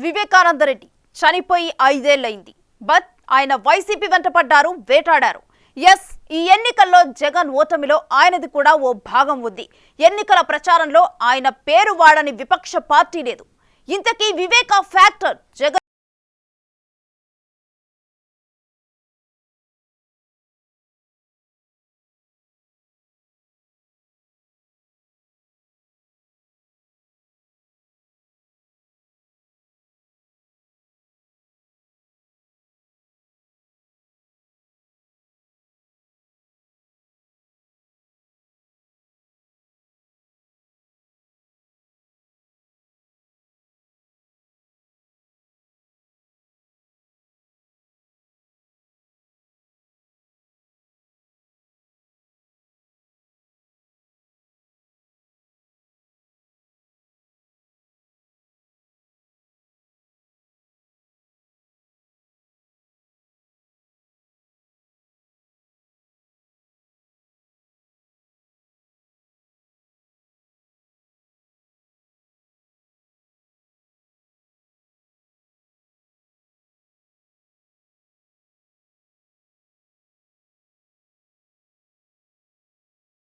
వివేకానందరెడ్డి చనిపోయి 5 ఏళ్లైంది. బట్ ఆయన వైసీపీ వెంట పడ్డారు, వేటాడారు. ఎస్, ఈ ఎన్నికల్లో జగన్ ఓటమిలో ఆయనది కూడా ఓ భాగం ఉంది. ఎన్నికల ప్రచారంలో ఆయన పేరు వాడని విపక్ష పార్టీ లేదు. ఇంతకీ వివేకా ఫ్యాక్టర్ జగన్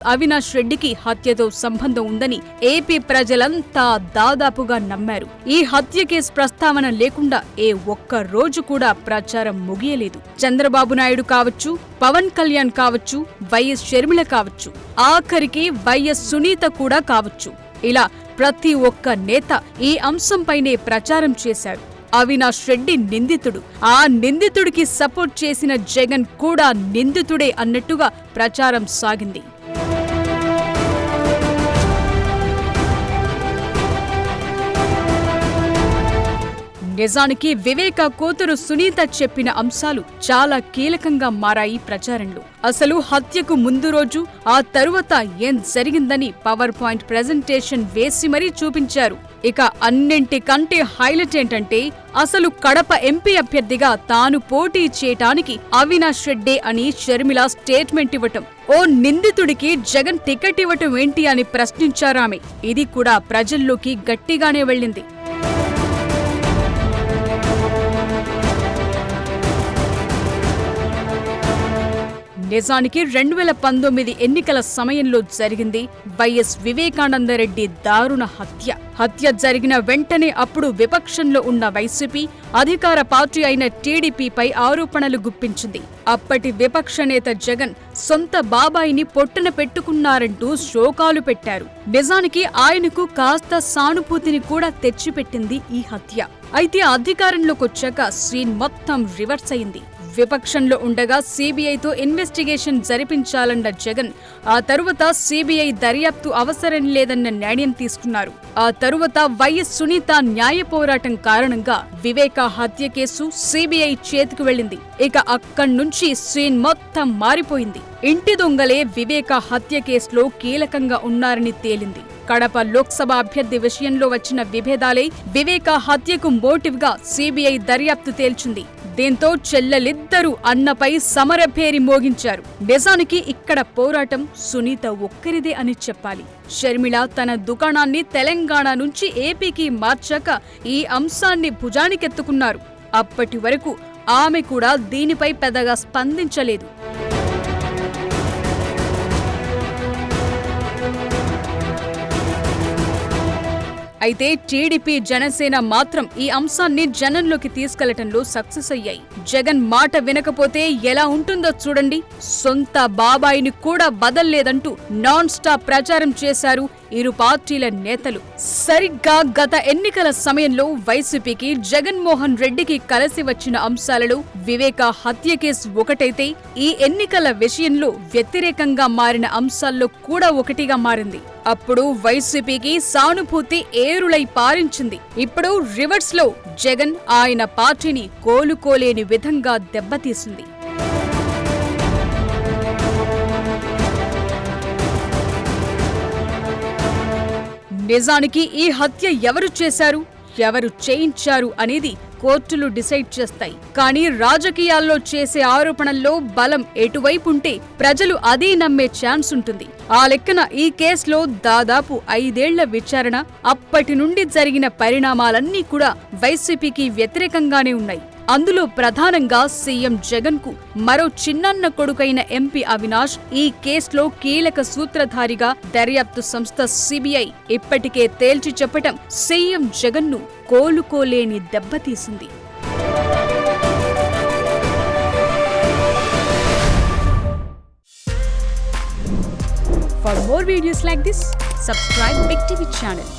అవినాష్ రెడ్డికి హత్యతో సంబంధం ఉందని ఏపీ ప్రజలంతా దాదాపుగా నమ్మారు. ఈ హత్య కేసు ప్రస్తావన లేకుండా ఏ ఒక్క రోజు కూడా ప్రచారం ముగియలేదు. చంద్రబాబు నాయుడు కావచ్చు, పవన్ కళ్యాణ్ కావచ్చు, వైఎస్ షర్మిల కావచ్చు, ఆఖరికి వైఎస్ సునీత కూడా కావచ్చు, ఇలా ప్రతి ఒక్క నేత ఈ అంశంపైనే ప్రచారం చేశారు. అవినాష్ రెడ్డి నిందితుడు, ఆ నిందితుడికి సపోర్ట్ చేసిన జగన్ కూడా నిందితుడే అన్నట్టుగా ప్రచారం సాగింది. నిజానికి వివేకా కూతురు సునీత చెప్పిన అంశాలు చాలా కీలకంగా మారాయి ప్రచారంలో. అసలు హత్యకు ముందు రోజు, ఆ తరువాత ఏం జరిగిందని పవర్ పాయింట్ ప్రెజెంటేషన్ వేసి మరీ చూపించారు. ఇక అన్నింటికంటే హైలైట్ ఏంటంటే, అసలు కడప ఎంపీ అభ్యర్థిగా తాను పోటీ చేయటానికి అవినాష్ రెడ్డే అని షర్మిల స్టేట్మెంట్ ఇవ్వటం, ఓ నిందితుడికి జగన్ టికెట్ ఇవ్వటం ఏంటి అని ప్రశ్నించారామె. ఇది కూడా ప్రజల్లోకి గట్టిగానే వెళ్ళింది. నిజానికి 2019 ఎన్నికల సమయంలో జరిగింది వైఎస్ వివేకానందరెడ్డి దారుణ హత్య. హత్య జరిగిన వెంటనే అప్పుడు విపక్షంలో ఉన్న వైసీపీ అధికార పార్టీ అయిన టీడీపీపై ఆరోపణలు గుప్పించింది. అప్పటి విపక్ష నేత జగన్ సొంత బాబాయిని పొట్టన పెట్టుకున్నారంటూ శోకాలు పెట్టారు. నిజానికి ఆయనకు కాస్త సానుభూతిని కూడా తెచ్చిపెట్టింది ఈ హత్య. అయితే అధికారంలోకొచ్చాక సీన్ మొత్తం రివర్స్ అయింది. విపక్షంలో ఉండగా సీబీఐతో ఇన్వెస్టిగేషన్ జరిపించాలన్న జగన్ ఆ తరువాత సీబీఐ దర్యాప్తు అవసరం లేదన్న నిర్ణయం తీసుకున్నారు. ఆ తరువాత వైఎస్ సునీత న్యాయ పోరాటం కారణంగా వివేకా హత్య కేసు సీబీఐ చేతికి వెళ్ళింది. ఇక అక్కడ్నుంచి సీన్ మొత్తం మారిపోయింది. ఇంటి దొంగలే వివేకా హత్య కేసులో కీలకంగా ఉన్నారని తేలింది. కడప లోక్సభ అభ్యర్థి విషయంలో వచ్చిన విభేదాలే వివేకా హత్యకు మోటివ్గా సీబీఐ దర్యాప్తు తేల్చింది. దీంతో చెల్లెలిద్దరూ అన్నపై సమరభేరి మోగించారు. నిజానికి ఇక్కడ పోరాటం సునీత ఒక్కరిదే అని చెప్పాలి. షర్మిల తన దుకాణాన్ని తెలంగాణ నుంచి ఏపీకి మార్చాక ఈ అంశాన్ని భుజానికెత్తుకున్నారు. అప్పటి వరకు ఆమె కూడా దీనిపై పెద్దగా స్పందించలేదు. అయితే టీడీపీ, జనసేన మాత్రం ఈ అంశాన్ని జనంలోకి తీసుకెళ్లటంలో సక్సెస్ అయ్యాయి. జగన్ మాట వినకపోతే ఎలా ఉంటుందో చూడండి, సొంత బాబాయిని కూడా వదల్లేదంటూ నాన్ స్టాప్ ప్రచారం చేశారు ఇరు పార్టీల నేతలు. సరిగ్గా గత ఎన్నికల సమయంలో వైసీపీకి జగన్మోహన్ రెడ్డికి కలిసి వచ్చిన అంశాలలో వివేకా హత్య కేసు ఒకటైతే, ఈ ఎన్నికల విషయంలో వ్యతిరేకంగా మారిన అంశాల్లో కూడా ఒకటిగా మారింది. అప్పుడు వైసీపీకి సానుభూతి ఏరులై పారించింది. ఇప్పుడు రివర్స్ లో జగన్ ఆయన పార్టీని కోలుకోలేని విధంగా దెబ్బతీసింది. నిజానికి ఈ హత్య ఎవరు చేశారు, ఎవరు చేయించారు అనేది కోర్టులు డిసైడ్ చేస్తాయి. కానీ రాజకీయాల్లో చేసే ఆరోపణల్లో బలం ఎటువైపు ఉంటే ప్రజలు అదే నమ్మే ఛాన్స్ ఉంటుంది. ఆ లెక్కన ఈ కేసులో దాదాపు 5 ఏళ్ల విచారణ, అప్పటి నుండి జరిగిన పరిణామాలన్నీ కూడా వైసీపీకి వ్యతిరేకంగానే ఉన్నాయి. అందులో ప్రధానంగా సీఎం జగన్ కు మరో చిన్నన్న కొడుకైన ఎంపీ అవినాష్ ఈ కేసులో కీలక సూత్రధారిగా దర్యాప్తు సంస్థ సిబిఐ ఇప్పటికే తేల్చి చెప్పటం సీఎం జగన్ ను కోలుకోలేని దెబ్బతీసింది. For more videos like this, subscribe Big TV channel.